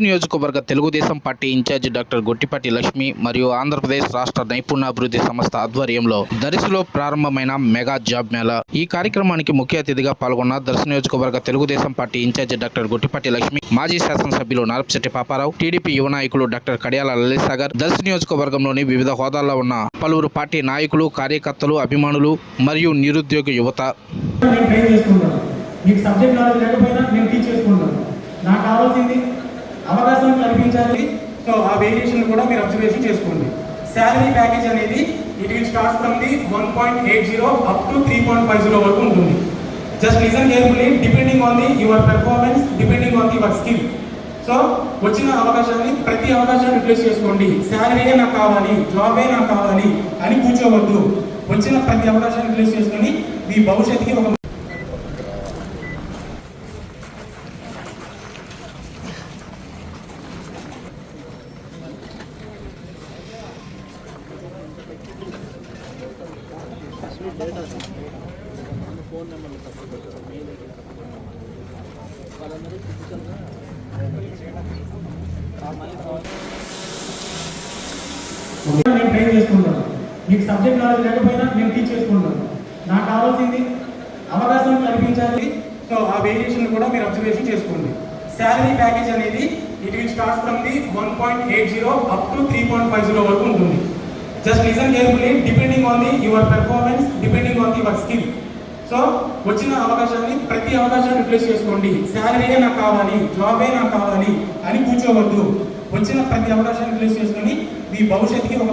నియోజకవర్గ Telugu Desam party incharge doctor Gottipati Lakshmi మరియు ఆంధ్రప్రదేశ్ రాష్ట్ర నైపుణ్యాభివృద్ధి సంస్థ ఆధ్వర్యంలో దర్శిలో ప్రారంభమైన మెగా జాబ్ మేళా. ఈ కార్యక్రమానికి ముఖ్య అతిథిగా పాల్గొన్న దర్శి నియోజకవర్గ Telugu Desam party incharge doctor Gottipati Lakshmi, మాజీ శాసనసభ్యులు నరపశెట్టి పాపారావు, టీడీపీ యువ నాయకులు డాక్టర్ కడియాల లలిత్ సాగర్, దర్శి నియోజకవర్గంలోని వివిధ హోదాల్లో ఉన్న పలువురు పార్టీ నాయకులు, కార్యకర్తలు, అభిమానులు మరియు నిరుద్యోగ యువత. అవకాశం కల్పించాలి. సో ఆ వేరియేషన్ కూడా మీరు అబ్జర్వేషన్ చేసుకోండి. శాలరీ ప్యాకేజ్ అనేది it will start from the 1.80 up to 3.50 వరకు ఉంటుంది. Just listen carefully, depending on the your performance, depending on the your skill. So వచ్చిన అవకాశాన్ని, ప్రతి అవకాశాన్ని రిప్లేస్ చేసుకోండి. శాలరీయే నాకు కావాలి, జాబే నాకు కావాలి అని కూర్చోవద్దు. వచ్చిన ప్రతి అవకాశాన్ని రిప్లేస్ చేసుకొని మీ భవిష్యత్తుకి ఒక ఫోన్ నెంబర్లు తప్పకుండా వాళ్ళందరూ ఫిజికల్గా నేను ట్రైన్ చేసుకుంటాను. మీకు సబ్జెక్ట్ నాలెడ్జ్ లేకపోయినా నేను టీచ్ చేసుకుంటాను. నాకు కావాల్సింది అవకాశం కల్పించాలి. సో ఆ వేరియేషన్ కూడా మీరు అబ్జర్వేషన్ చేసుకోండి. శాలరీ ప్యాకేజ్ అనేది it will start from the 1.80 up to 3.50 వరకు ఉంటుంది. Just listen carefully, depending on the your performance, depending on the your skill. So వచ్చిన అవకాశాన్ని, ప్రతి అవకాశాన్ని రిప్లేస్ చేసుకోండి. శాలరీయే నాకు కావాలి, జాబే నాకు కావాలి అని కూర్చోవద్దు. వచ్చిన ప్రతి అవకాశాన్ని రిప్లేస్ చేసుకొని మీ భవిష్యత్తుకి ఒక